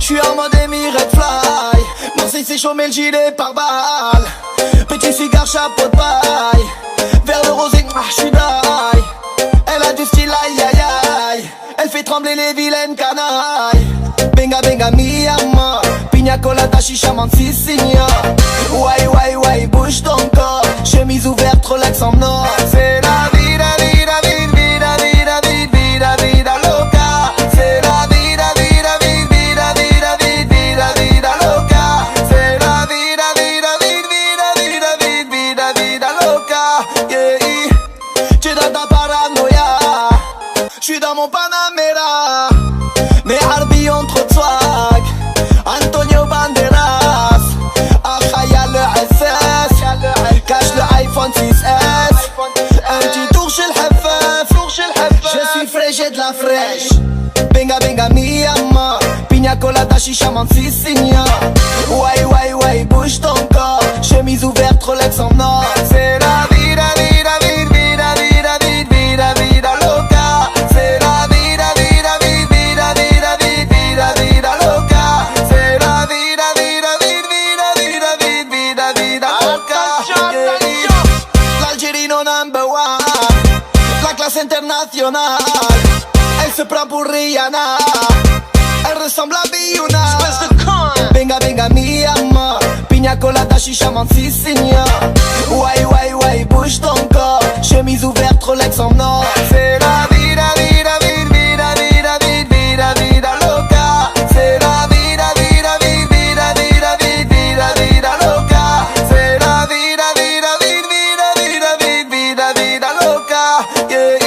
J'suis en mode Emirates Fly. Marseille c'est chaud mais le gilet par balle. Petit cigare, chapeau de paille. Vers le rosé, j'suis die. Elle a du style, aïe aïe aïe. Elle fait trembler les vilaines canailles. Benga benga mi amor. Pina colada, chicha, mantisigna. Why why why, bouge ton corps. Chemise ouverte, Rolex en or. C'est la vida, vida, vida, vida, vida, vida, vida, vida loca. C'est la vida, vida, vida, vida, vida, vida, vida loca. C'est la vida, vida, vida, vida, vida, vida, vida loca. Yeah, tu es dans ta paranoïa. J'suis dans mon Panamera. Mais Harbi ont trop de swag. Antonio Banderas. Ah, y'a le SS. Cache le iPhone 6S. Un petit tour chez le Heffef. Je suis fraîche, j'ai de la fraîche. Benga benga mi amor. Pina colada, chicha, mantisigna. Why why why, bouge ton corps. Chemise ouverte, Rolex en or. C'est la vida, vida, vida, vida, vida, vida, vida loca. C'est la vida, vida, vida, vida, vida, vida, vida loca. C'est la vida, vida, vida, vida, vida, vida, vida loca. L'Algérino number one. La classe internationale. Elle se prend pour Rihanna. Elle ressemble à Biouna. Benga benga mi amor. Pina colada, chicha, mantisigna. Why why why, bouge ton corps. Chemise ouverte, Rolex en or. C'est la vida, vida, vida, vida, vida, vida, vida loca. C'est la vida, vida, vida, vida, vida, vida, vida loca. C'est la vida, vida, vida, vida, vida, vida, vida loca. Yeah.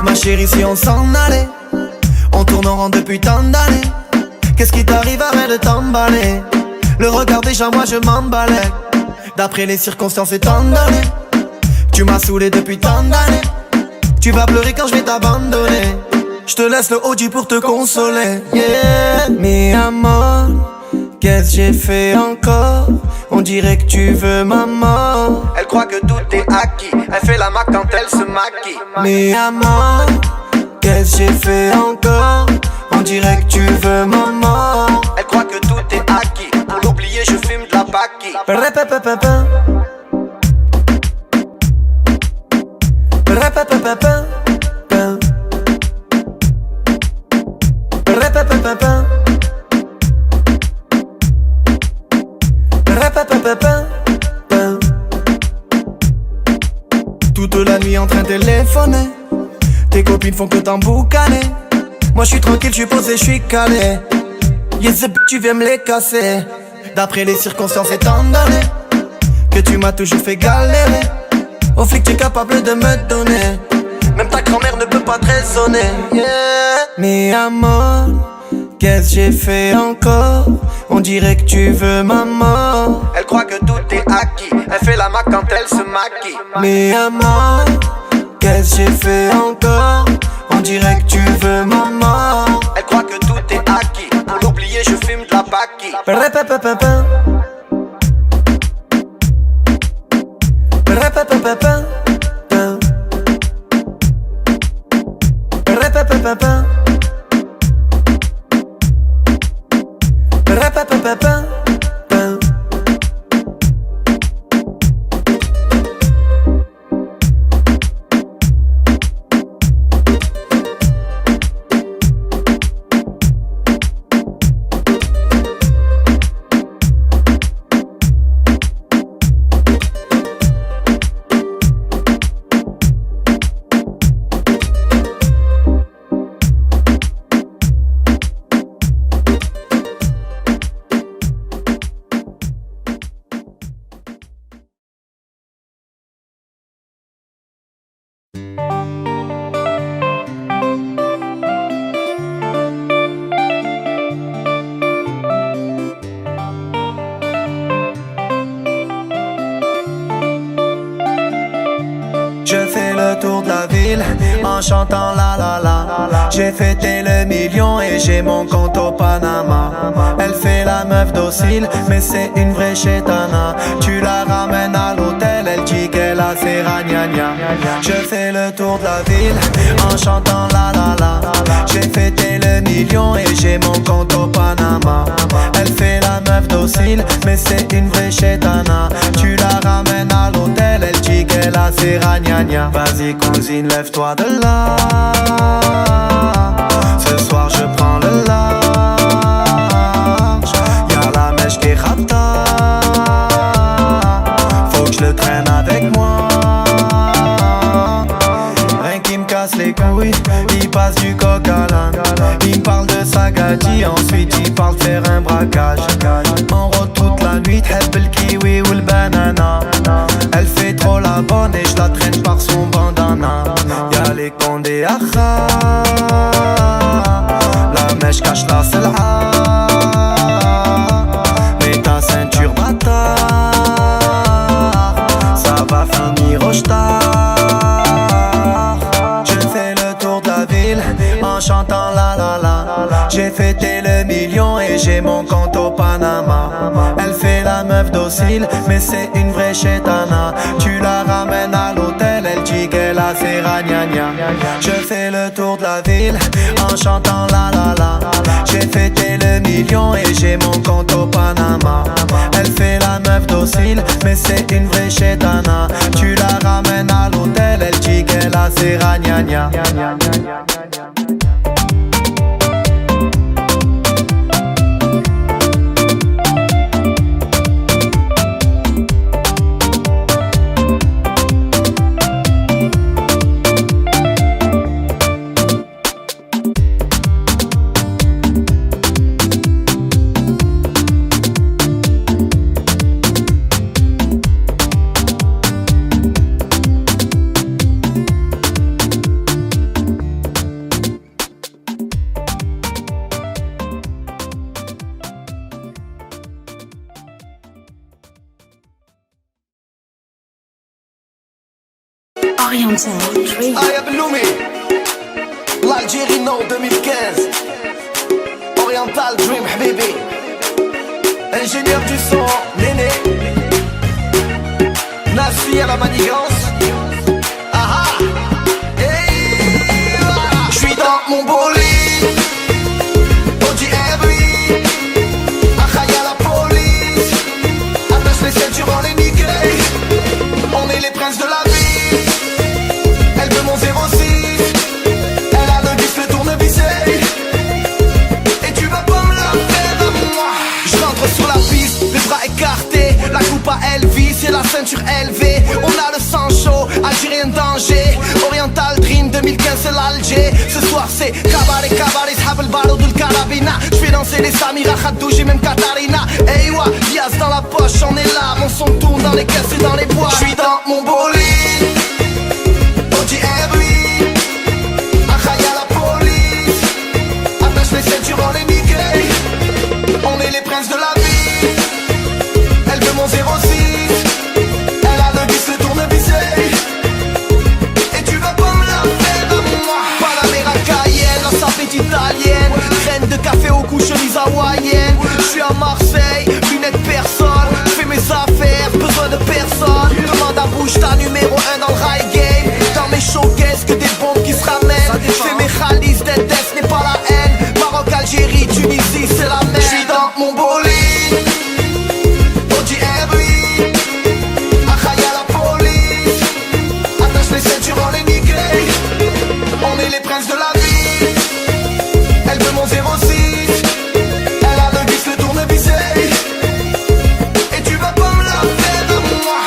Ma chérie, si on s'en allait, on tourne en rond depuis tant d'années. Qu'est-ce qui t'arrive, arrête de t'emballer. Le regard déjà, moi je m'emballais. D'après les circonstances étant données, tu m'as saoulé depuis tant d'années. Tu vas pleurer quand je vais t'abandonner. Je te laisse le Audi pour te consoler. Yeah, mi amor, qu'est-ce que j'ai fait encore? On dirait que tu veux ma mort. Elle croit que tout est acquis. Elle fait la mac quand elle se maquille. Mi amor, qu'est-ce que j'ai fait encore? On dirait que tu veux ma mort. Elle croit que tout est acquis. Pour l'oublier je fume de la paki. Toute la nuit en train de téléphoner. Tes copines font que t'emboucaner. Moi je suis tranquille, je suis posé, je suis calé. Yes, tu viens me les casser. D'après les circonstances étant donné que tu m'as toujours fait galérer. Au flic tu es capable de me donner. Même ta grand-mère ne peut pas te raisonner. Yeah. Mi amor, qu'est-ce que j'ai fait encore? On dirait que tu veux ma mort. Elle croit que tout est acquis. Elle fait la mac quand elle se maquille. Mi amor, qu'est-ce que j'ai fait encore? On dirait que tu veux ma mort. Elle croit que tout est acquis. Pour l'oublier je fume de la paki. ville en chantant la la la. J'ai fêté le million et j'ai mon compte au Panama. Elle fait la meuf docile mais c'est une vraie chétana. Tu la ramènes à l'hôtel, elle dit qu'elle a ses ragnagnas. Je fais le tour de la ville en chantant la la la. J'ai fêté le million et j'ai mon compte au Panama. Elle fait la meuf docile mais c'est une vraie chétana. Tu la ramènes à l'hôtel, elle dit qu'elle a ses ragnagnas. Vas-y cousine, lève-toi de là. Ce soir je prends le large. Y'a la mèche qui rata. Faut que je le traîne avec moi. Rien qui me casse les couilles, il passe du coq à l'âne. Il me parle de Sagadi, ensuite il parle de faire un braquage. On roule toute la nuit, t'heb le kiwi ou le banana. Elle fait trop la bonne et je la traîne par son bandana. Y'a les condés à la mèche cache la selha. Mets ta ceinture bâtard, ça va finir au star. Je fais le tour de la ville en chantant la la la. J'ai fêté le million et j'ai mon compte au Panama. Elle fait la meuf docile mais c'est une vraie chétana. Tu la ramènes à l'hôtel, elle dit qu'elle a ses ragnagnas. Je fais le tour de la ville en chantant la la la. J'ai fêté le million et j'ai mon compte au Panama. Elle fait la meuf docile mais c'est une vraie chétana. Tu la ramènes à l'hôtel, elle dit qu'elle a ses ragnagnas. Oriental Dream. Aya Bloumi, l'Algérie non 2015. Oriental Dream Habibi, ingénieur du son, Néné. Nassi à la manigance. Ah ah. Hey, j'suis dans mon bolide, Audi R8. Akhaya la police, attache les ceintures en les niquer. On est les princes de la vie. Elle veut mon 06. Elle a le disque, le tournevis. Et tu vas pas me la faire à moi. Je rentre sur la piste, les bras écartés. La coupe à Elvis et la ceinture élevée. On a le sang chaud, Algérien danger. Oriental Dream 2015 c'est l'Alger. Ce soir c'est cabaret, cabaret, s'hab le barreau de carabina. J'fais danser les Samira, Khadouj et même Katarina. Hey wa, Diaz dans la poche, on est là. Mon son tourne dans les caisses et dans les bois. J'suis dans mon bolide, Audi R8. Akhaya la police, attache les ceintures en les niquer. On est les princes de la vie. Elle veut mon 06. Elle a le disque, le tournevis. Et tu vas pas me la faire à moi. Panamera Cayenne, la sapette italienne. Graine de café aux couches, chemise hawaïenne. J'suis à Marseille, lunettes personne. J'fais mes affaires, besoin de personne. Demande à bouche ta numéro 1 dans le rail game. Dans mes showcases que des bombes qui se ramènent. J'fais mes khalis, d'Endès n'est pas la haine. Maroc, Algérie, Tunisie, c'est la même. J'suis dans mon bolide, Audi R8. Akhaya la police, attache les ceintures en les niquer. On est les princes de la vie. Elle veut mon 06. Elle a le disque, le tournevis. Et tu vas pas me la faire à moi.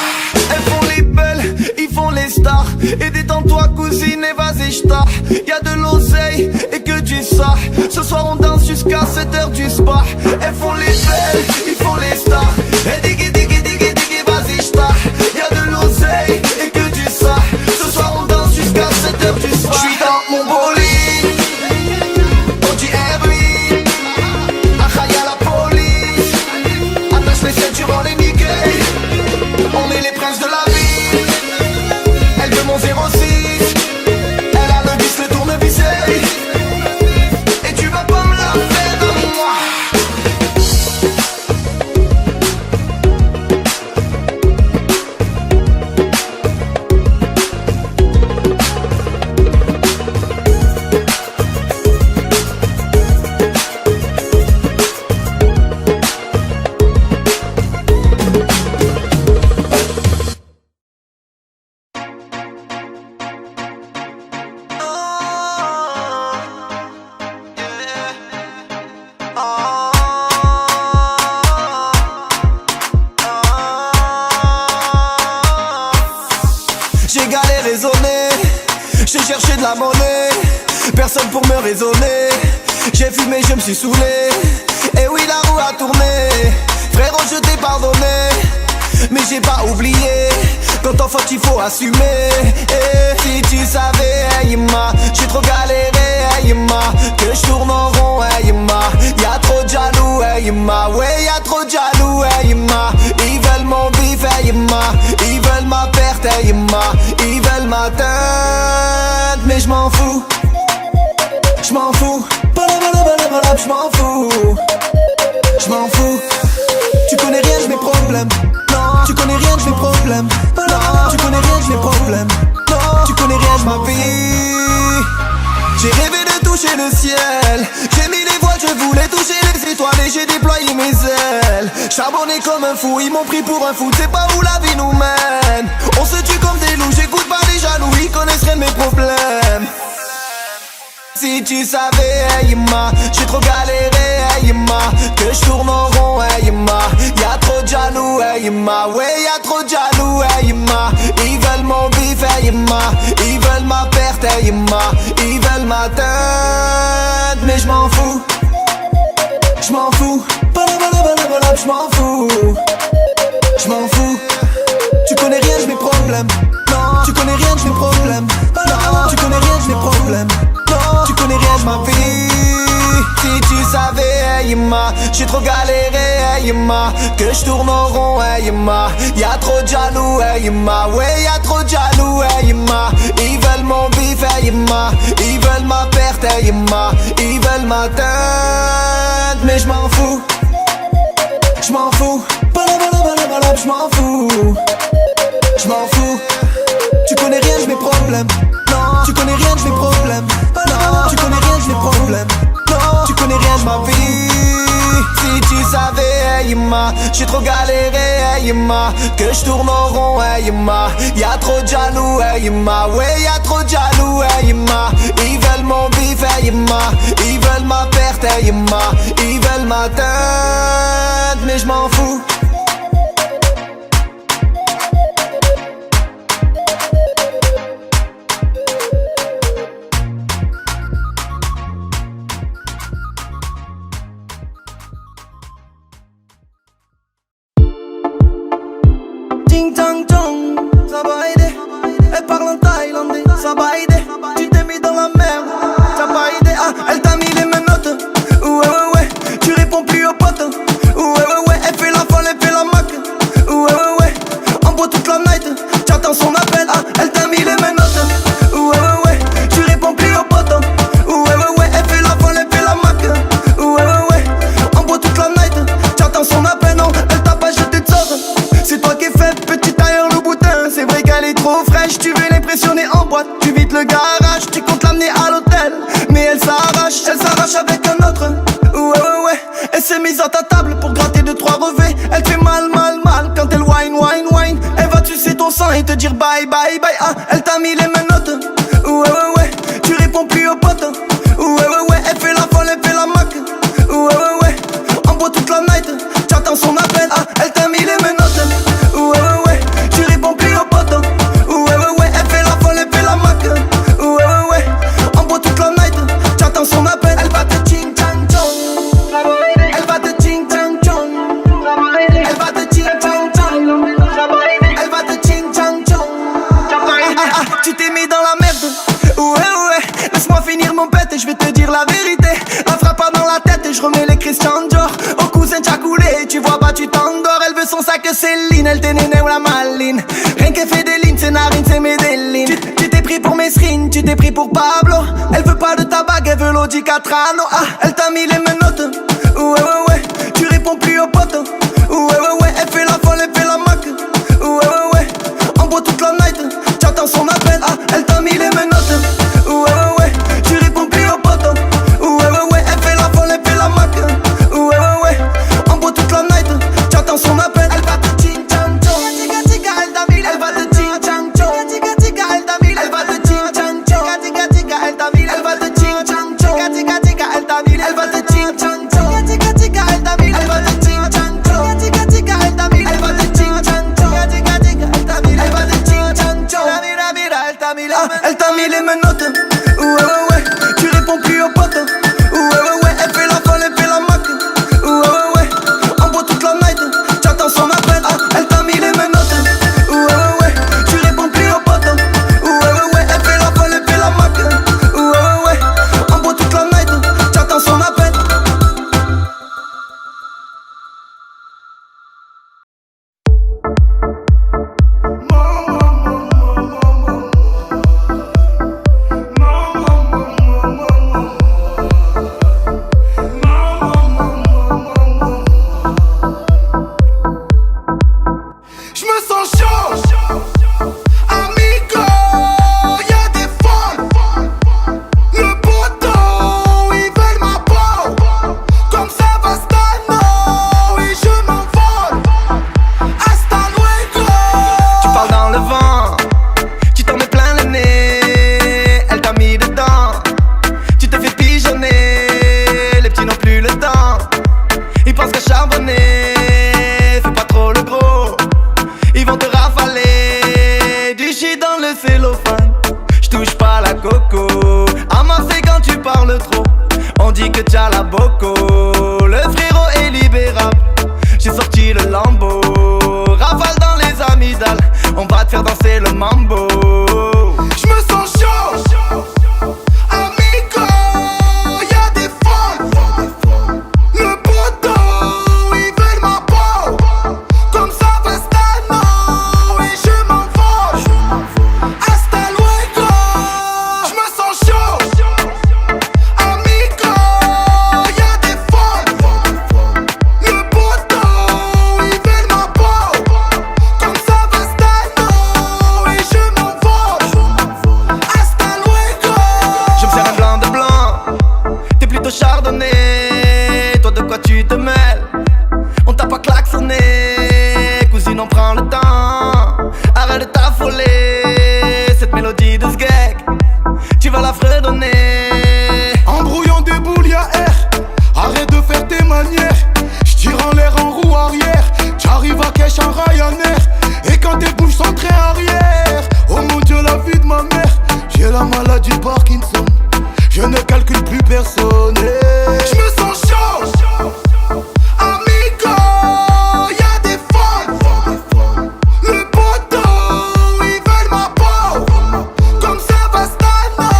Elles font les belles, ils font les stars. Et détends-toi cousine et vas-y j't'arre. Y'a de l'oseille et que du ça. Ce soir on danse jusqu'à 7h du soir. Elles font les belles, ils font les stars. Et diggy diggy diggy diggy vas-y j't'arre. Y'a de l'oseille et que du ça. Ce soir on danse jusqu'à 7h du soir. J'suis dans mon bolide, Audi R8. Akhaya la police, attache les ceintures en les niquer. On est les princes de la vie. Elle veut mon 06. chercher de la monnaie, personne pour me raisonner. J'ai fumé, je me suis saoulé, et oui la roue a tourné. Frérot je t'ai pardonné, mais j'ai pas oublié. Quand en faute il faut assumer. Et si tu savais, hey, j'ai trop galéré, hey, que je tourne en rond, hey, y'a trop de jaloux, hey, ouais y'a trop de jaloux, hey, ils veulent mon bif, hey, ils veulent ma perte, hey, ils veulent ma teinte, mais je m'en fous. Je m'en fous, je m'en fous, je m'en fous. Tu connais rien de mes problèmes, non. Tu connais rien de mes problèmes, non. Tu connais rien de mes problèmes, non. Tu connais rien de ma vie. J'ai rêvé de toucher le ciel, j'ai mis les voiles, je voulais toucher les étoiles et j'ai déployé mes ailes. Charbonné comme un fou, ils m'ont pris pour un fou, c'est pas où la vie nous mène. On se tue comme des loups, j'écoute pas les jaloux, ils connaissent rien de mes problèmes. Si tu savais, hey, j'ai trop galéré, hey, que je tourne en rond, hey, y'a trop de jaloux, hey, ouais y'a trop de jaloux, hey, ils veulent mon bif, hey, ils veulent ma perte, hey, ils veulent ma teinte, mais je m'en fous. Je m'en fous, je m'en fous, je m'en fous. Tu connais rien de mes problèmes, non. Tu connais rien de mes problèmes, non. Tu connais rien de mes problèmes, non. Tu connais rien de ma vie. Si tu savais, hey, j'ai trop galéré, hey, que je tourne en rond, hey, y'a trop de jaloux, hey, ouais y'a trop de jaloux, hey, ils veulent mon bif, hey, ils veulent ma perte, hey, ils veulent ma teinte, mais je m'en fous. Je m'en fous, je m'en fous, je m'en fous. Tu connais rien de mes problèmes, non. Tu connais rien de mes problèmes, non. Tu connais rien de mes problèmes, non. Tu connais rien de ma vie. Si tu savais, hey, j'ai trop galéré, hey, que je tourne en rond, hey, y'a trop de jaloux, hey, ouais y'a trop de jaloux, hey, ils veulent mon bif, hey, ils veulent ma perte, hey, ils veulent ma teinte, mais je m'en fous. Ting tang tong, ça va aider. Elle parle en thaïlandais, ça va aider. Tu t'es mis dans la merde, ça va aider. Ah, elle t'a mis les menottes, ouais ouais ouais. Tu réponds plus aux potes, ouais ouais ouais. Elle fait la folle, elle fait la mac, ouais ouais ouais. En boit toute la night, j'attends son appel. Ah, elle t'a mis les menottes, ouais ouais ouais. Tu réponds plus aux potes, ouais ouais ouais. Elle fait la folle, elle fait la mac, ouais ouais ouais. En boit toute la night, j'attends son appel. Non, elle t'a pas jeté de sort. C'est toi qui es fait, petit tailleur le boutin. C'est vrai qu'elle est trop fraîche, tu veux l'impressionner en boîte. Tu vides le garage, tu comptes l'amener à l'hôtel. Mais elle s'arrache avec un autre. Ouais ouais ouais, elle s'est mise à ta table pour gratter 2-3 revêts. Elle fait mal quand elle whine. Elle va sucer ton sang et te dire bye bye bye. Ah, elle t'a mis les menottes. Ouais ouais ouais, tu réponds plus aux potes. Ouais ouais ouais, elle fait la folle, elle fait la mac. Ouais ouais ouais, en boit toute la night, j'attends son appel. Ah, elle t'a mis les menottes. Ouais ouais ouais, tu réponds plus aux potes. Ouais ouais ouais, elle fait la folle, elle fait la mac. Ouais ouais ouais, en boit toute la night, j'attends son appel. Elle va te ching chang chong, elle va te ching chang chong, elle va te ching chang chong, elle va te ching chang chong. Ah, tu t'es mis dans la merde. Ouais ouais, laisse-moi finir mon pète et je vais te dire la vérité. La frappe pas dans la tête et je remets les Christian Dior. Au cousin t'as coulé, tu vois pas tu t'endors. Elle veut son sac Céline, elle t'est néné ou la maline. Rien qu'elle fait des lignes, c'est Narine, c'est Medellin. Tu t'es pris pour Mesrine, tu t'es pris pour Pablo. Elle veut pas de ta bague, elle veut l'Audi Catrano. Ah, elle t'a mis les menottes. Ouais ouais ouais, tu réponds plus aux potes. Ouais ouais ouais, elle fait la folle, elle fait la mac. Ouais ouais ouais, en boit toute la night, j'attends son appel. Ah, elle t'a mis les menottes. Ouais ouais ouais, tu réponds plus aux potes. Ouais ouais ouais, elle fait la folle, elle fait la mac. Ouais ouais ouais, en boit toute la night, j'attends son appel. Elle va te ching chang chong, elle t'a mis, elle va te ching chang chong, elle t'a mis, elle va te ching chang chong, elle t'a mis, elle va te ching chang chong, elle t'a mis, elle va te ching chang chong, elle t'a mis, elle va te ching chang chong. t'as la boco. Le frérot est libérable. J'ai sorti le Lambo. Rafale dans les amygdales. On va te faire danser le mambo. J'me sens chaud. Amigo, y'a des folles. Le poteau, ils veulent ma peau. Comme ça Vestano. Et je m'envole. Hasta luego. J'me sens chaud. Amigo, y'a des folles. Le poteau, ils veulent ma peau. Comme ça Vestano. Et je m'envole. Hasta luego. Je me sers un blanc de blanc. T'es plutôt chardonnay. Toi de quoi tu te mêles? On t'a pas klaxonné. Cousine on prend le temps. Arrête de t'affoler. Cette mélodie de sgeg, tu vas la fredonner. En brouillon des boules y'a air. Arrête de faire tes manières. J'tire en l'air en roue arrière. J'arrive à cache en Ryanair. Et quand tes bouches sont très arrière. Oh mon Dieu la vie de ma mère. J'ai la maladie de Parkinson. Je ne calcule plus personne. J'me sens chaud. Amigo, y'a des folles. Le poteau, ils veulent ma peau. Comme ça Vestano.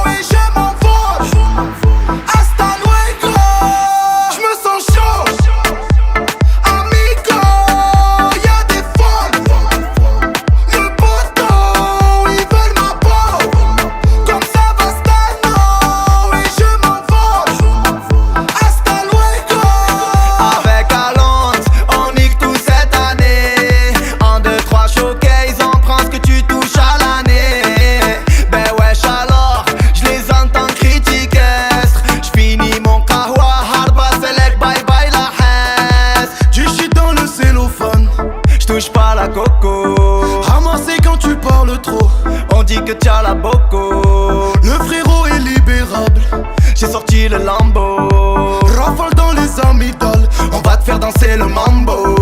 Et je m'envole. Hasta luego. J'me sens chaud. Amigo, y'a des folles. Le poteau, ils veulent ma peau. Comme ça Vestano. Et je m'envole. Hasta luego. Avec Alonso, on nique tout cette année. En 2-3 showcase, on prend ce que tu touches à l'année. Ben wesh alors, j'les entends critiquer. J'finis mon kahwa, hardba select, bye bye la hesse. Du shit dans le cellophane, j'touche pas la coco. Ramassé quand tu parles trop, on dit que t'as la boco. Le frérot est libérable, j'ai sorti le Lambo. Rafale dans les amygdales, on va te faire danser le mambo.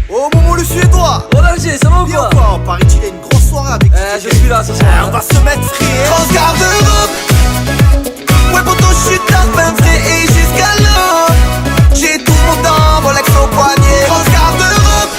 Oh Momo le suédois. Oh l'Alger, ça va ou Viens quoi? quoi, on paraît qu'il y a une grosse soirée avec Je suis là ce soir. On va se mettre frère. Transgarde-Europe. Ouais poto je suis tard, ben frais et jusqu'à l'eau. J'ai tout mon temps, Rolex au poignet. Transgarde-Europe.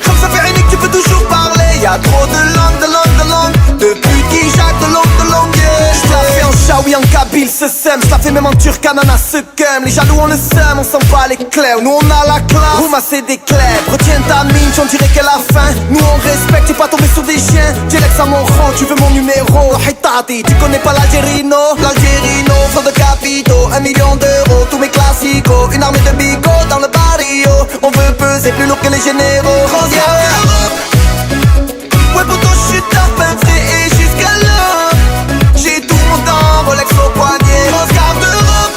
Comme ça fait rien que tu peux toujours parler. Y'a trop de langues, de langues, de langues. De putes qui jacquent de langue, yeah. J'la fais en chaoui, en kabyle, ce sème. J'la fais même en turc, ananas, ce cum. Les jaloux on le sème, on s'en bat les clés. Nous on a la classe, Rouma c'est des clés. Retiens ta mine, on dirait qu'elle a faim. Nous on respecte, t'es pas tombé sur des chiens. Dilex à mon rang, tu veux mon numéro. Hitati, tu connais pas l'Algérino. L'Algérino, flot de capitaux, 1 million d'euros, tous mes classicos. Une armée de bigots dans le barrio. On veut peser plus lourd que les généraux. Ouais poto je suis tard, ben frais et jusqu'à là. J'ai tout mon temps, Rolex au poignet. Transgarde-Europe.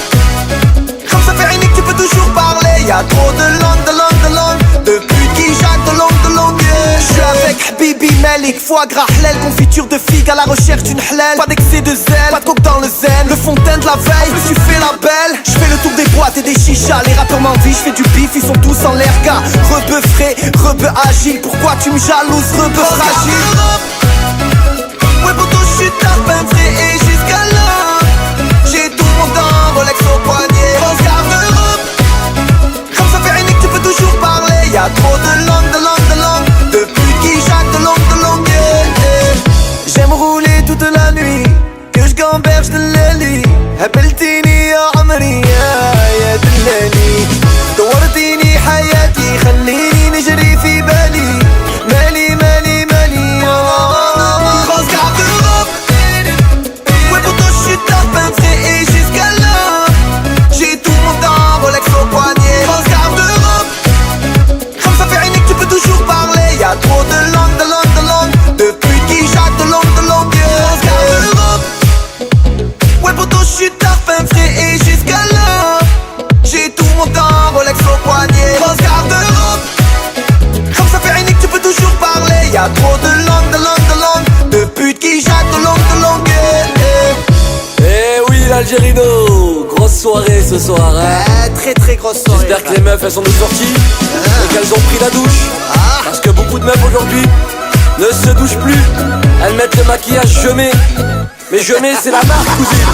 Comme ça fait rien que tu peux toujours parler. Y'a trop de langues, de langues, de langues. De putes qui jacquent de langue, yeah. J'suis avec Habibi Melik, foie gras halal, confiture de figue à la recherche d'une halal. Pas d'excès de zèle, pas de coke dans le zen. Le fontaine de la veille, je tu fais la belle. J'fais le tour des boîtes et des chichas. Les rappeurs m'envient, j'fais du bif, ils sont tous en l'air gars. Rebeu frais, rebeu agile. Pourquoi tu me jalouses, rebeu fragile? Ouais poto je suis tard, ben frais et jusqu'à là. J'ai tout mon temps, Rolex au poignet. Transgarde-Europe. Comme ça fait rien que tu peux toujours parler. Y'a trop de langues, de langues, de langues. De putes qui jacquent de langue, yeah. J'aime rouler toute la nuit, que je gamberge de l'Eli. هبلتيني يا عمري يا دلالي. دورتيني حياتي خليني نجري في بالي. مالي مالي مالي Transgarde-Europe. Ouais poto je suis tard, ben frais et jusqu'à là. J'ai tout mon temps, Rolex au poignet. Transgarde-Europe. Comme ça fait rien que tu peux toujours parler. Y'a trop de langues, de langues, de langues. De putes qui jacquent de langue, Algerino, grosse soirée ce soir hein. Très très grosse soirée. J'espère que les meufs elles sont de sortie et qu'elles ont pris la douche. Parce que beaucoup de meufs aujourd'hui ne se douchent plus. Elles mettent le maquillage je mets. Mais je mets c'est la marque cousine.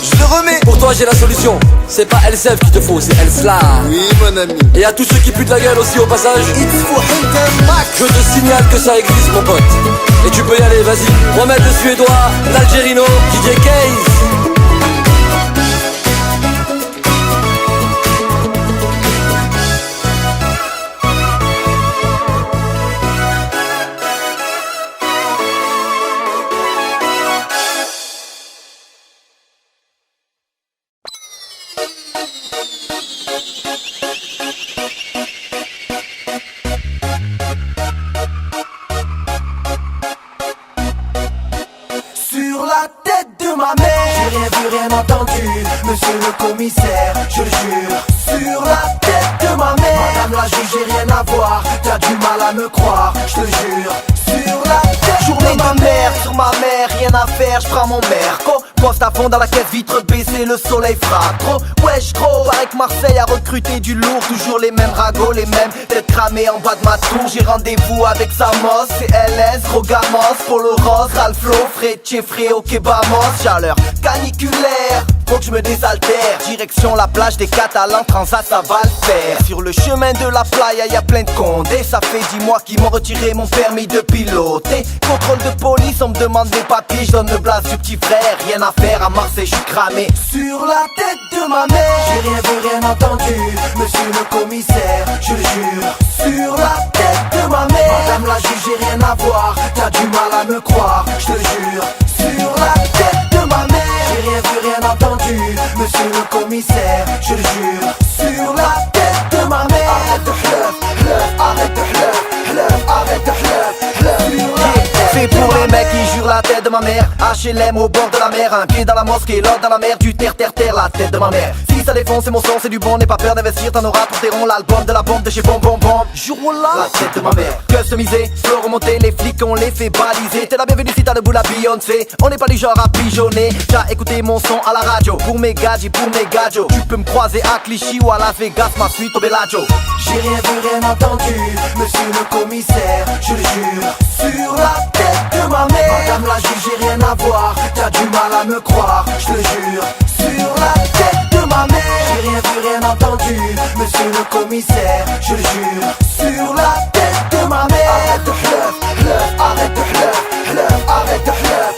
Je le remets. Pour toi j'ai la solution. C'est pas Elsef qu'il te faut, c'est Elsla. Oui mon ami. Et à tous ceux qui puent de la gueule aussi au passage. It's for Hilton Max. Je te signale que ça existe mon pote. Et tu peux y aller, vas-y. Remets le suédois, l'Algerino, DJ Case. Sur la tête de ma mère, j'ai rien vu, rien entendu, monsieur le commissaire, je le jure. Sur la tête de ma mère, madame la juge, j'ai rien à voir, t'as du mal à me croire, je te jure. Sur la tête journée de ma mère, sur ma mère, rien à faire, je prends mon merco. Poste à fond dans la caisse, vitre baissée, le soleil frappe trop. Wesh gros, paraît que Marseille a recruté du lourd. Toujours les mêmes ragots, les mêmes têtes cramées en bas de ma tour. J'ai rendez-vous avec Samos, CLS, gros gamos, Polo Rose, Ralflo, Frecce, Fréo, Kebamos. Chaleur caniculaire, faut que je me désaltère. Direction la plage des Catalans, Transat ça va le faire. Sur le chemin de la playa y'a plein de condés. Ça fait 10 mois qu'ils m'ont retiré mon permis de piloter. Contrôle de police, on me demande des papiers. Je donne le blase du petit frère, rien à faire à Marseille, je suis cramé. Sur la tête de ma mère, j'ai rien vu, rien entendu, monsieur le commissaire, je le jure. Sur la tête de ma mère, madame la juge, j'ai rien à voir, t'as du mal à me croire, je te jure. Sur la tête de ma mère, j'ai rien vu, rien entendu, monsieur le commissaire, je le jure. Sur la tête de ma mère, arrête de hleuf, arrête de hleuf, arrête de hleuf. C'est pour les mecs qui jurent la tête de ma mère. HLM au bord de la mer, un pied dans la mosquée, l'autre dans la mer, du terre, la tête de ma mère. Si ça défonce, c'est mon son, c'est du bon, n'aie pas peur d'investir, t'en auras pour tes ronds. L'album de la bombe de chez Bom Bom Bom. Jour-là, la tête de ma mère. Customisé, flow remonté, les flics on les fait baliser. T'es la bienvenue si t'as le bout la Beyoncé. On n'est pas du genre à pigeonner. T'as écouté mon son à la radio. Pour mes gadgets, pour mes gadgets. Tu peux me croiser à Clichy ou à Las Vegas, ma suite au Bellagio. J'ai rien vu, rien entendu, monsieur le commissaire, je le jure. Sur la tête de ma mère, madame la juge, j'ai rien à voir, t'as du mal à me croire, je te jure. Sur la tête de ma mère, j'ai rien vu, rien entendu, monsieur le commissaire, je le jure. Sur la tête de ma mère, arrête de hleuf, arrête de hleuf, arrête de hleuf.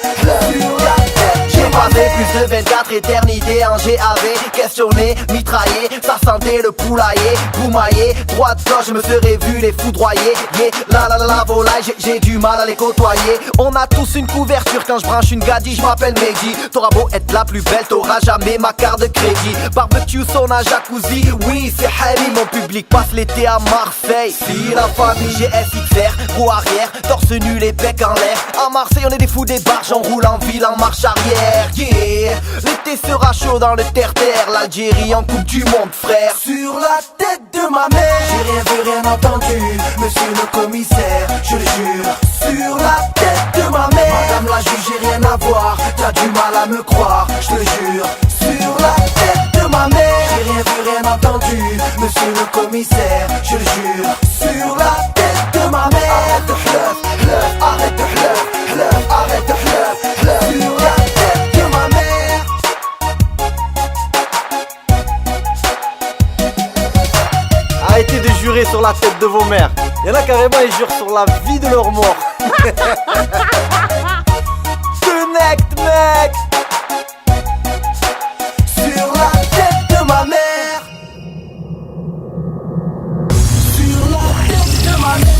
Sur la tête, j'ai passé plus de 24 éternités en GAV, questionné, mitraillé, ça sentait le poulailler, boumaillé, droite gauche, je me serais vu les foudroyer. Yeah, la volaille, j'ai du mal à les côtoyer. On a tous une couverture quand je branche une gadie, je m'appelle Mehdi. T'auras beau être la plus belle, t'auras jamais ma carte de crédit. Barbecue, sauna, jacuzzi, oui c'est Harry. Mon public passe l'été à Marseille. Si la famille GSXR, roue arrière, torse nu, les becs en l'air. À Marseille on est des fous des barges, on roule en ville en marche arrière. Yeah, l'été sera chaud dans le terre-terre, l'Algérie en coupe du monde frère. Sur la tête de ma mère, j'ai rien vu, rien entendu, monsieur le commissaire, je le jure. Sur la tête de ma mère, madame la juge, j'ai rien à voir, t'as du mal à me croire, je te jure. Sur la tête de ma mère, j'ai rien vu, rien entendu, monsieur le commissaire, je le jure. Sur la tête de ma mère, arrête de hleuf, arrête de hleuf, arrête de hleuf. Sur la tête de ma mère. Arrêtez de jurer sur la tête de vos mères. Y'en a carrément, ils jurent sur la vie de leur mort. Connect mec. Sur la tête de ma mère. Sur la tête de ma mère.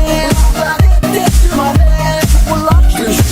Sur la tête de ma mère. Wallah, je te jure.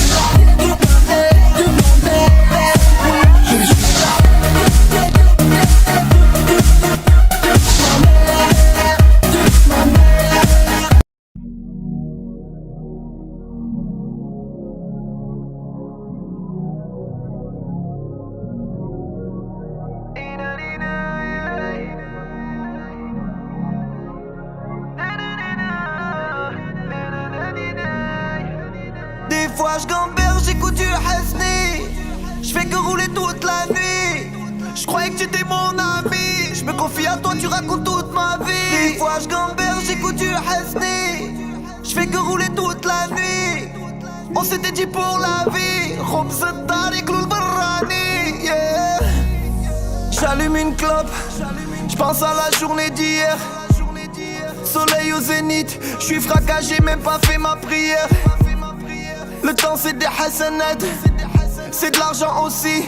Des fois je gamberge, j'écoute du Hasni. J'fais que rouler toute la nuit. J'croyais que tu étais mon ami. J'me confie à toi, tu racontes toute ma vie. Des fois j'gamberge, j'écoute du Hasni. J'fais que rouler toute la nuit. On s'était dit pour la vie. Khubz al-tariq loul barrani, yeah. J'allume une clope, j'pense à la journée d'hier. Soleil au zénith, j'suis fracassé, j'ai même pas fait ma prière. Le temps c'est des hasanat, c'est de l'argent aussi.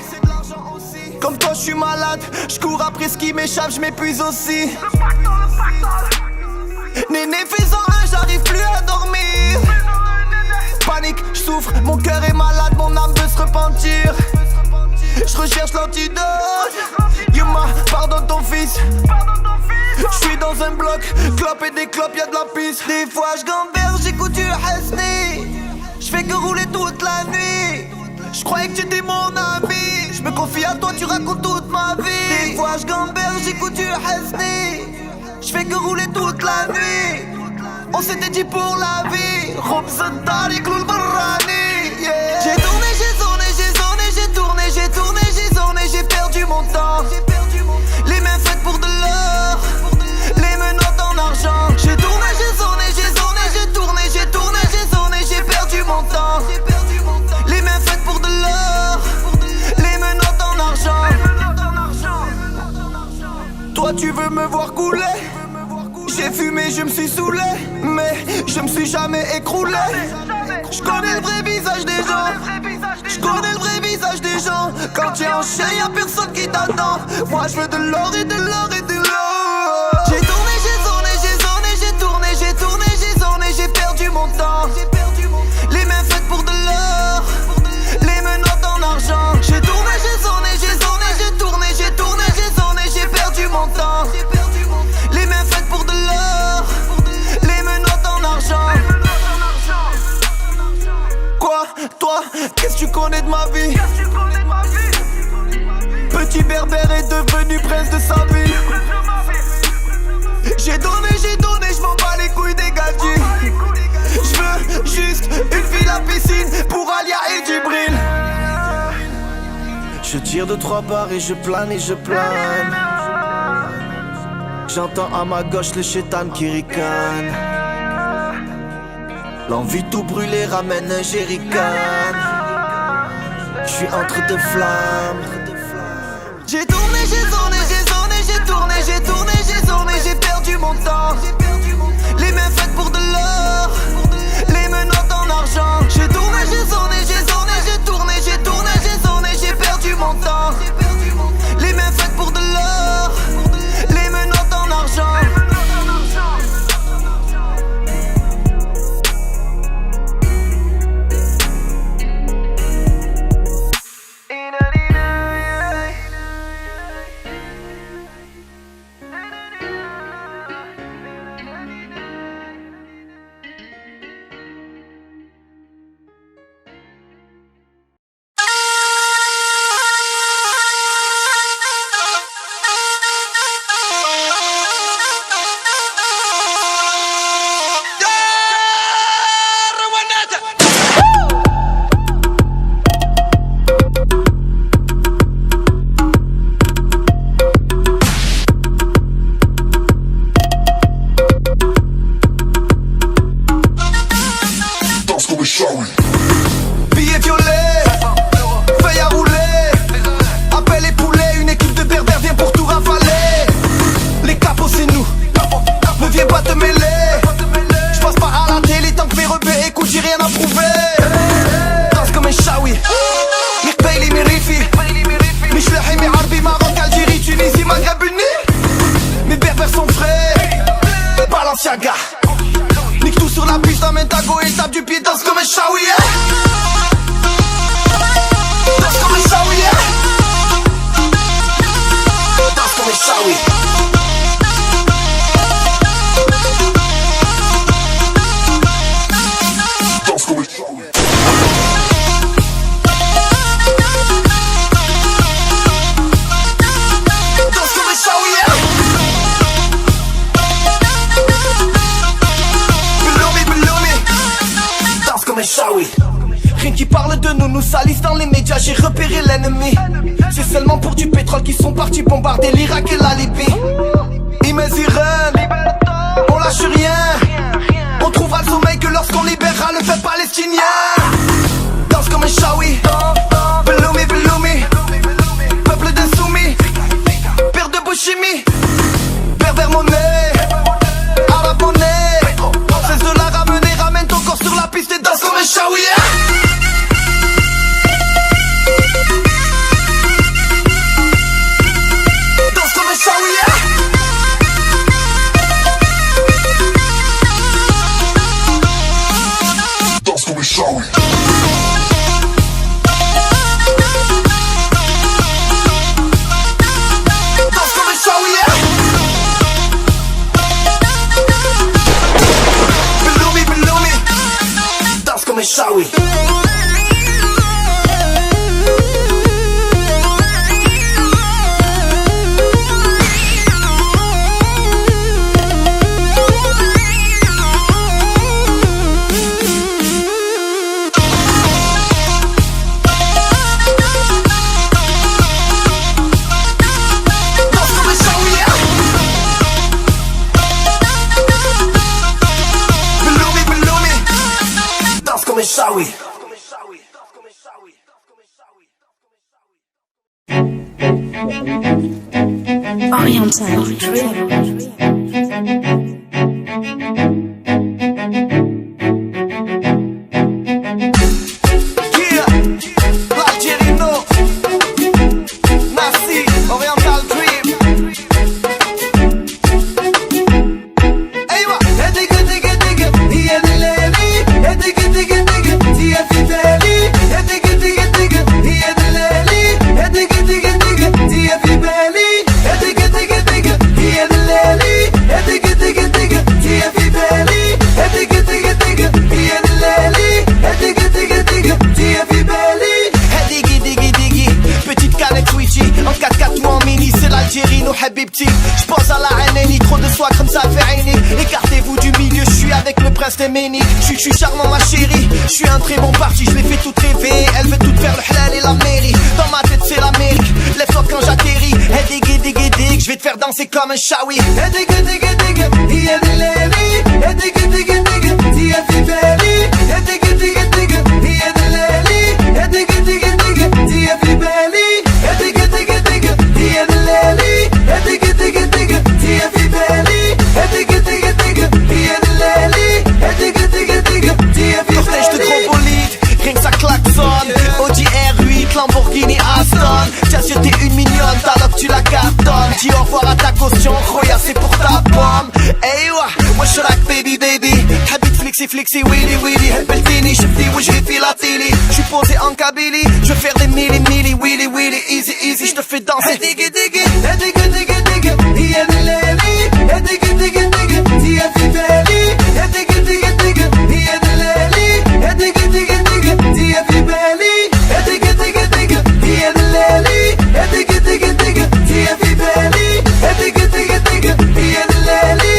Comme toi j'suis malade, j'cours après ce qui m'échappe, j'm'épuise aussi. Néné faisant un, j'arrive plus à dormir. Panique, j'souffre, mon cœur est malade, mon âme veut se repentir. J'recherche l'antidote. Yuma, pardonne ton fils. J'suis dans un bloc, clope et des clopes, y'a de la piste. Des fois j'gamberge, j'écoute du Hasni. J'fais que rouler toute la nuit. J'croyais que tu étais mon ami. J'me confie à toi, tu racontes toute ma vie. Des fois j'gamberge, j'écoute du Hasni. J'fais que rouler toute la nuit. On s'était dit pour la vie. Khubz al-tariq loul barrani, yeah. J'ai tourné, j'ai zoné, j'ai zoné, j'ai tourné, j'ai tourné, j'ai zoné, j'ai perdu mon temps. Les mains faites pour de l'or, les menottes en argent. J'ai tourné, j'ai zoné, j'ai zoné, j'ai tourné, j'ai tourné, j'ai zoné, j'ai perdu mon temps. Les mains faites pour de l'or, les menottes en argent. Toi tu veux me voir couler. J'ai fumé, je me suis saoulé, mais je me suis jamais écroulé. Je connais le vrai visage des gens. Je connais le vrai visage des gens. Quand tu es en chien, y'a personne qui t'attend. Moi je veux de l'or et de l'or et de l'or. J'ai tourné, j'ai zoné, j'ai zoné, j'ai tourné, j'ai tourné, j'ai zoné, j'ai perdu mon temps. Les mains faites pour de l'or, les menottes en argent. J'ai tourné, j'ai zoné, j'ai zoné, j'ai tourné, j'ai tourné, j'ai zoné, j'ai perdu mon temps. Les mains faites pour de l'or, les menottes en argent. Quoi, toi, qu'est-ce que tu connais de ma vie? Petit berbère est devenu prince de sa ville. J'ai donné, j'm'en bats les couilles des gadgets. J'veux juste une fille à piscine pour Alia et Djibril. Je tire de 3 barres et je plane et je plane. J'entends à ma gauche le chétan qui ricane. L'envie de tout brûler ramène un jerrycan. J'suis entre deux flammes. J'ai tourné, j'ai zoné, j'ai zoné, j'ai tourné, j'ai tourné, j'ai zoné, j'ai perdu mon temps. Les mains faites pour de l'or, les menottes en argent. J'ai tourné, j'ai zoné, j'ai zoné, j'ai tourné, j'ai tourné, j'ai zoné, j'ai perdu mon temps. Les mains faites pour de l'or, les menottes en argent. Billets violets, feuille à rouler. Appelle les poulets, une équipe de berbères vient pour tout rafaler. Les capots c'est nous, ne viens pas te mêler. J'passe pas à la télé tant que mes rebeux écoute, j'ai rien à prouver. Danse comme un shawi, Mirbeili Mirifi, Michlahi Miharbi, Maroc, Algérie, Tunisie, Maghreb uni. Mes berbères sont frais, Balenciaga. Nique tout sur la piste, amène ta go et tape du pied, danse comme un shawi. Danse comme un shawi. Danse comme un shawi. Danse comme un shawi. Danse comme un shawi. Below me, danse comme un shawi. Rien qui parle de nous, nous salissent dans les médias, j'ai repéré l'ennemi. C'est seulement pour du pétrole qu'ils sont partis bombarder l'Irak et la Libye. Ils me sirène, on lâche rien. On trouvera le sommeil que lorsqu'on libérera le peuple palestinien. Danse comme un shawi, Beloumi, Beloumi. Peuple d'insoumis, père de Bouchimi. Pervers monnaie, arabe monnaie. Cesse de la ramener, ramène ton corps sur la piste et danse comme un shawi. Danse comme un shawi. Danse comme un shawi. Shawi. Oriental Dream. J'pense à la haine, trop de soie comme ça fait aîner. Écartez-vous du milieu, je suis avec le prince des Méniques. Je suis charmant ma chérie, je suis un très bon parti. Je l'ai fait toute rêver, elle veut tout faire le halal et la mairie. Dans ma tête c'est l'Amérique, lève-toi quand j'atterris. Hey dig dig dig dig, je vais te faire danser comme un shawi. Hey dig dig dig, yeah dileli. Hey dig dig dig, yeah fibeli. Hey dig dig dig, yeah dileli. Hey dig dig dig, yeah fibeli. Hey dig dig dig, yeah dileli. Cortège de gros bolides, rien que ça klaxonne. Audi R8, Lamborghini Aston. Tiens, t'es une mignonne, alors que tu la cartonnes. Dis au revoir à ta caution, Roya c'est pour ta pomme. Hey moi je like baby baby. Habit flexi flexi willy willy. Hebeltini, shifty wajhi fi la tili. J'suis posé en Kabylie, je vais faire des milli milli willy willy. Easy easy, j'te fais danser. Diggy diggy, diggy diggy diggy. Yeah dileli, diggy diggy diggy. Yeah fibeli, diggy diggy diggy. Yeah dileli, diggy diggy diggy. Yeah fibeli, diggy diggy diggy. Yeah dileli, diggy diggy diggy. Yeah fibeli, diggy diggy diggy. Yeah dileli,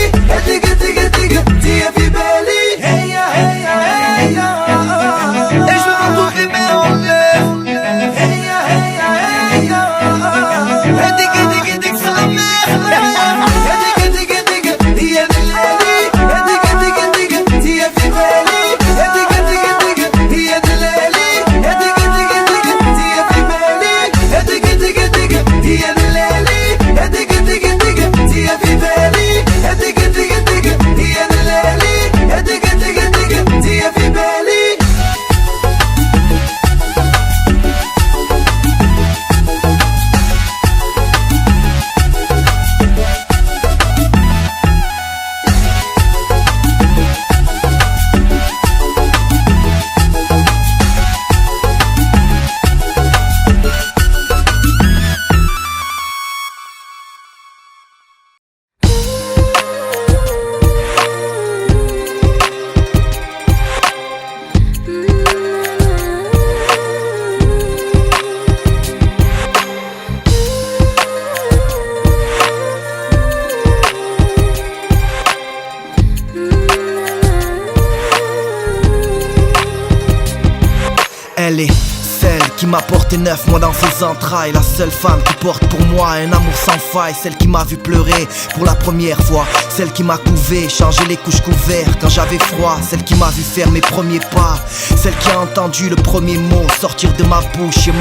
diggy diggy diggy. Yeah fibeli. Hey ya hey ya hey ya. Et je veux toutes les mains en l'air. Hey ya hey ya hey ya. Diggy diggy diggy. Elle est celle qui m'a porté 9 mois dans ses entrailles. La seule femme qui porte pour moi un amour sans faille. Celle qui m'a vu pleurer pour la première fois. Celle qui m'a couvé, changé les couches couvertes quand j'avais froid. Celle qui m'a vu faire mes premiers pas. Celle qui a entendu le premier mot sortir de ma bouche. Et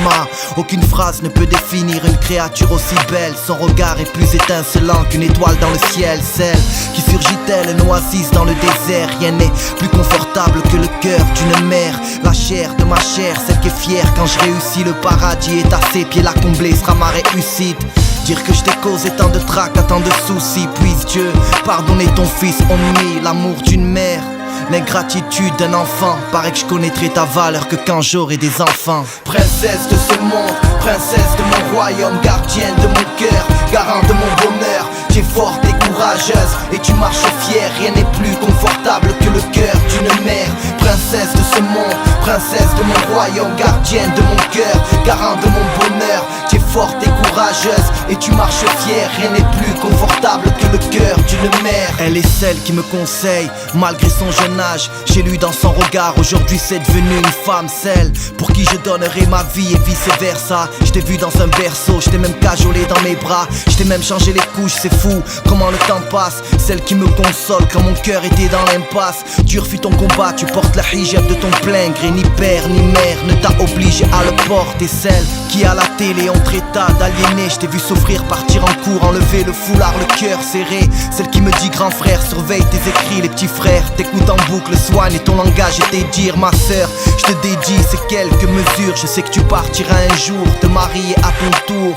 aucune phrase ne peut définir une créature aussi belle. Son regard est plus étincelant qu'une étoile dans le ciel. Celle qui surgit telle une oasis dans le désert. Rien n'est plus confortable que le cœur d'une mère. La chair de ma chair, celle qui est fière quand je réussis. Le paradis est à ses pieds, la combler sera ma réussite. Dire que je t'ai causé tant de tracas, tant de soucis. Puisse Dieu pardonner ton fils omni. L'amour d'une mère, l'ingratitude d'un enfant. Paraît que je connaîtrai ta valeur que quand j'aurai des enfants. Princesse de ce monde, princesse de mon royaume, gardienne de mon cœur, garant de mon bonheur. Tu es forte et courageuse et tu marches fière. Rien n'est plus confortable que le cœur d'une mère. Princesse de ce monde, princesse de mon royaume, gardienne de mon cœur, garant de mon bonheur. Tu es forte et courageuse et tu marches fière. Rien n'est plus confortable que le cœur d'une mère. Elle est celle qui me conseille malgré son jeune âge. J'ai lu dans son regard, aujourd'hui c'est devenu une femme. Celle pour qui je donnerai ma vie et vice versa. Je t'ai vu dans un berceau, je t'ai même cajolé dans mes bras. Je t'ai même changé les couches, c'est fou comment le temps passe. Celle qui me console quand mon cœur était dans l'impasse. Dur fut ton combat, tu portes la hijab de ton plein gré. Ni père ni mère ne t'a obligé à le porter. Celle qui à la télé on traita d'aliéné. Je t'ai vu souffrir, partir en cours, enlever le foulard, le cœur serré. Celle qui me dit grand frère, surveille tes écrits. Les petits frères t'écoutent en boucle, soigne ton langage et tes dires. Ma sœur, je te dédie ces quelques mesures. Je sais que tu partiras un jour, te marier à ton tour.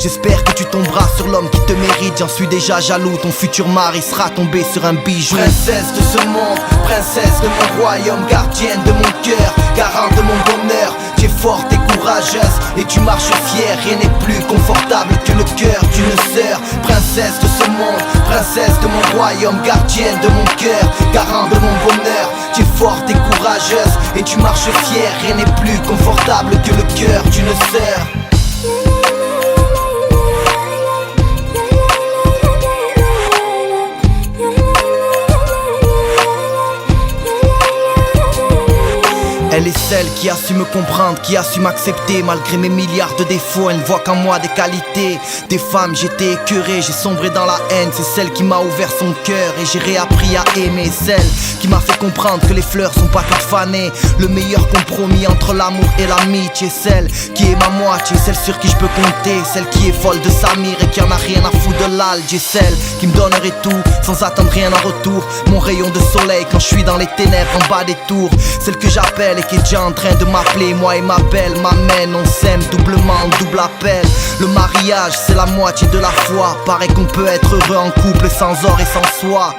J'espère que tu tomberas sur l'homme qui te mérite. J'en suis déjà jaloux, ton futur mari sera tombé sur un bijou. Princesse de ce monde, princesse de mon royaume, gardienne de mon cœur, garant de mon bonheur. Tu es forte et courageuse et tu marches fière. Rien n'est plus confortable que le cœur d'une sœur. Princesse de ce monde, princesse de mon royaume, gardienne de mon cœur, garant de mon bonheur. Tu es forte et courageuse et tu marches fière. Rien n'est plus confortable que le cœur d'une sœur. Elle est celle qui a su me comprendre, qui a su m'accepter malgré mes milliards de défauts. Elle ne voit qu'en moi des qualités. Des femmes, j'étais écœuré, j'ai sombré dans la haine. C'est celle qui m'a ouvert son cœur et j'ai réappris à aimer. Celle qui m'a fait comprendre que les fleurs sont pas toutes fanées. Le meilleur compromis entre l'amour et l'amitié. Celle qui est ma moitié, celle sur qui je peux compter. Celle qui est folle de Samir et qui en a rien à foutre de l'Alger. Celle qui me donnerait tout sans attendre rien en retour. Mon rayon de soleil quand je suis dans les ténèbres en bas des tours. Celle que j'appelle qui est déjà en train de m'appeler. Moi et ma belle m'amène, on s'aime doublement, double appel. Le mariage c'est la moitié de la foi. Paraît qu'on peut être heureux en couple sans or et sans soi.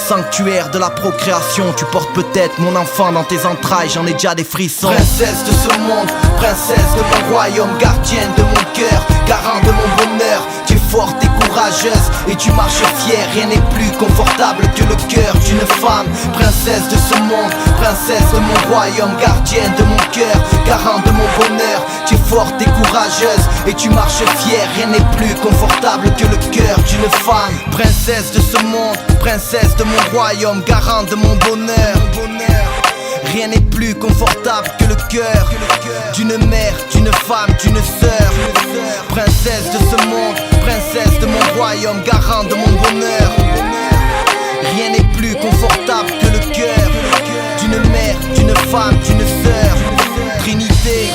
Sanctuaire de la procréation, tu portes peut-être mon enfant dans tes entrailles, j'en ai déjà des frissons. Princesse de ce monde, princesse de mon royaume, gardienne de mon cœur, garant de mon bonheur. Tu es forte et courageuse et tu marches fière. Rien n'est plus confortable que le cœur d'une femme. Princesse de ce monde, princesse de mon royaume, gardienne de mon cœur, garant de mon bonheur. Tu es forte et courageuse et tu marches fière. Rien n'est plus confortable que le cœur d'une femme. Princesse de ce monde, princesse de mon royaume, garant de mon bonheur. Rien n'est plus confortable que le cœur d'une mère, d'une femme, d'une sœur. Princesse de ce monde, princesse de mon royaume, garant de mon bonheur. Rien n'est plus confortable que le cœur d'une mère, d'une femme, d'une sœur. Trinité.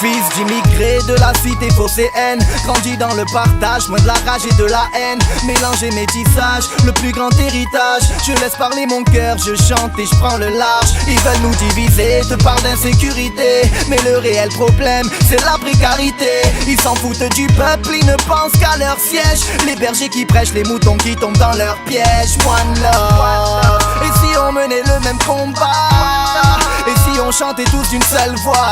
Fils d'immigrés de la cité phocéenne, grandi dans le partage, loin de la rage et de la haine. Mélange et métissage, le plus grand héritage. Je laisse parler mon cœur, je chante et je prends le large. Ils veulent nous diviser, te parlent d'insécurité, mais le réel problème, c'est la précarité. Ils s'en foutent du peuple, ils ne pensent qu'à leur siège. Les bergers qui prêchent, les moutons qui tombent dans leur piège. One love. Et si on menait le même combat? Et si on chantait tous d'une seule voix?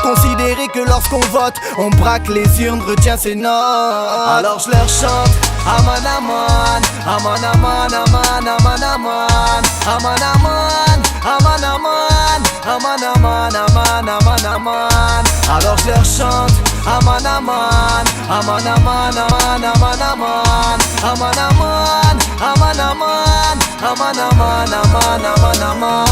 Considérer que lorsqu'on vote, on braque les urnes, retient ses notes. Alors je leur chante Aman aman, aman aman, aman aman aman, aman aman, aman aman, aman aman, aman aman aman. Alors je leur chante Aman aman, aman aman, aman aman aman, aman aman, aman aman, aman aman, aman aman aman.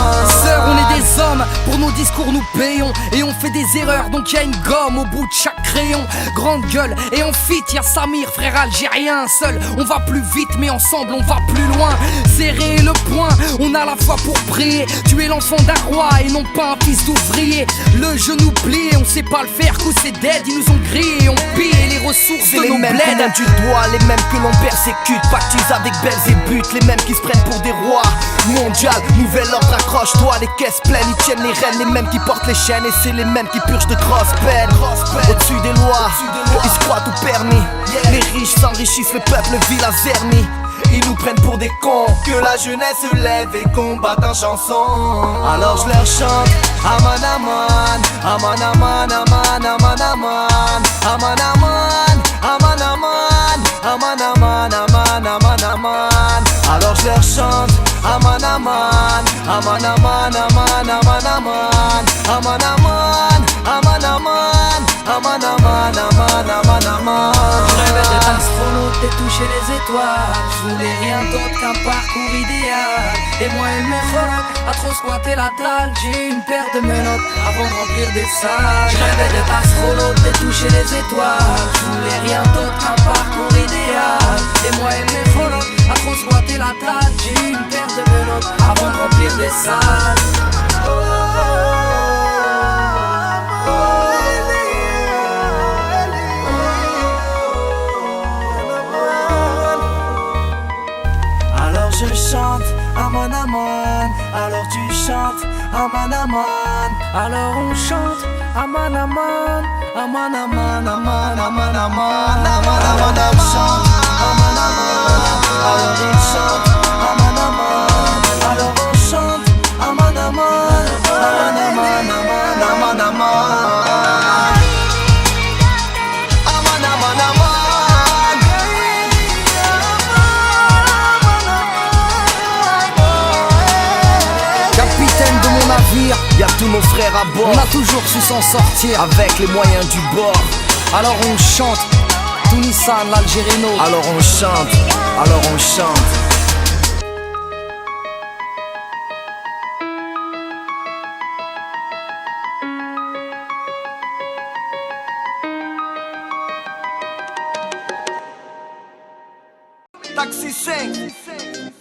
Sœurs, on est des hommes, pour nos discours nous payons. Et on fait des erreurs, donc y'a une gomme au bout de chaque crayon. Grande gueule, et on fit, y'a Samir, frère algérien. Seul, on va plus vite, mais ensemble on va plus loin. Serrer le poing, on a la foi pour prier. Tu es l'enfant d'un roi et non pas un fils d'ouvrier. Le genou plié, on sait pas le faire, coup c'est dead. Ils nous ont grillé, on pille les ressources de nos bleds. C'est les mêmes qu'on du doigt, les mêmes que l'on persécute. Pactisent avec belles et buts, les mêmes qui se prennent pour des rois. Mondial, nouvel ordre, accroche-toi. Les caisses pleines, ils tiennent les rênes. Les mêmes qui portent les chaînes et c'est les mêmes qui purgent de grosses peines. Au-dessus des lois, ils se croient tout permis. Les riches s'enrichissent, le peuple vit la zermie. Ils nous prennent pour des cons, que la jeunesse se lève et combatte en chanson. Alors je leur chante Aman aman, aman aman, aman aman aman, aman aman, aman aman, aman aman, aman aman aman. Alors je leur chante Aman aman, aman aman, aman aman aman, aman aman, aman aman, aman aman, aman aman aman. Je rêvais d'être astronaute et toucher les étoiles. Je voulais rien d'autre qu'un parcours idéal. Et moi et mes frères, à trop squatter la dalle. J'ai une paire de menottes avant de remplir des salles. Je rêvais d'être astronaute et toucher les étoiles. Je voulais rien d'autre qu'un parcours idéal. Et moi et mes frères, à trop squatter la dalle. J'ai une paire de menottes avant de remplir des salles. Alors je chante Aman aman, alors tu chantes Aman aman. Alors on chante Aman aman, aman aman, aman aman, aman Aman aman aman, Aman aman. Alors il chante Aman aman, alors on chante Aman aman, aman aman, aman aman aman. Aman aman aman. Capitaine de mon navire, Y'a tous nos frères à bord, on a toujours su s'en sortir. avec les moyens du bord. Alors on chante Tunisane, l'Algérino. Alors on chante, alors on chante. Taxi 5,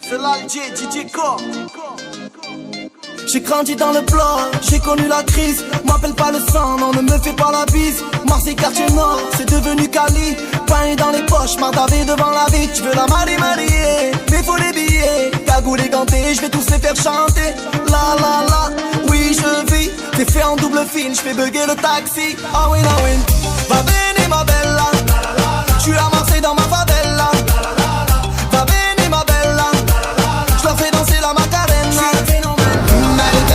c'est l'Alger, DJ Core. J'ai grandi dans le bloc, j'ai connu la crise. M'appelle pas le sang, non ne me fais pas la bise. Marseille quartier nord, c'est devenu Cali. Pain dans les poches, mardavé devant la vie. Tu veux la marier, mais faut les billets. Cagoule et ganté, je vais tous les faire chanter. La la la, oui je vis. T'es fait en double fine, je fais bugger le taxi. Ah oui, ah oui. Va bene ma bella, tu es à Marseille dans ma favela. Va bene ma bella, je leur fais danser la macarena.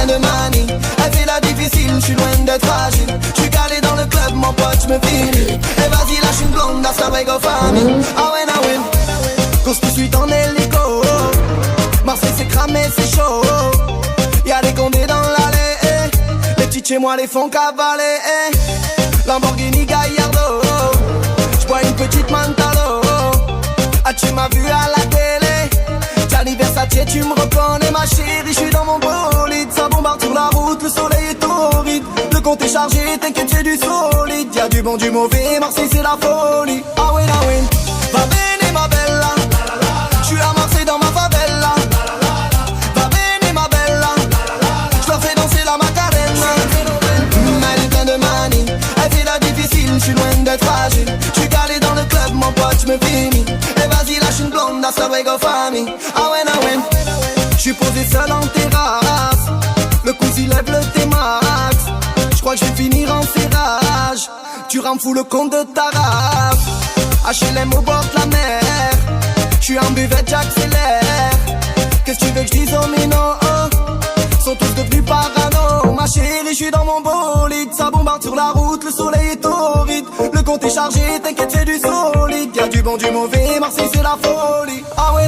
De manie, elle fait la difficile, je suis loin d'être fragile. Je suis calé dans le club, mon pote, je me file. Et vas-y, lâche une blonde, hasta luego famille. Ah ouais, ah ouais. Cause tout de suite en hélico. Marseille c'est cramé, c'est chaud. Y'a des condés dans l'allée. Les petits chez moi les font cavaler. Lamborghini Gallardo. J'bois une petite Mantalo. Ah tu m'as vu à la télé. Gianni Versace, tu me reconnais ma chérie. Je suis dans mon bolide, ça bombarde sur la route. Le soleil est torride, le compte est chargé. T'inquiète, c'est du solide. Y'a du bon, du mauvais, Marseille c'est la folie. Ah oui, ah oui. Va bene ma bella, je suis à Marseille dans ma favela. Va bene ma bella, je leur fais danser la macarena. Elle est plein de manie, monde, hasta luego famille. Ah ouais, j'suis posé seul en terrasse. Le cousin lève le T-Max. J'crois que j'vais finir en serrage. Tu rends fou le compte de ta race. HLM au bord de la mer. J'suis en buvette, j'accélère. Qu'est-ce que tu veux que j'dise aux minots? Sont tous devenus parano. Ma chérie, j'suis dans mon bolide. Ça bombarde sur la route, le soleil est torride. Le compte est chargé, t'inquiète, c'est du solide. Y'a du bon, du mauvais, Marseille c'est la folie. Ah ouais,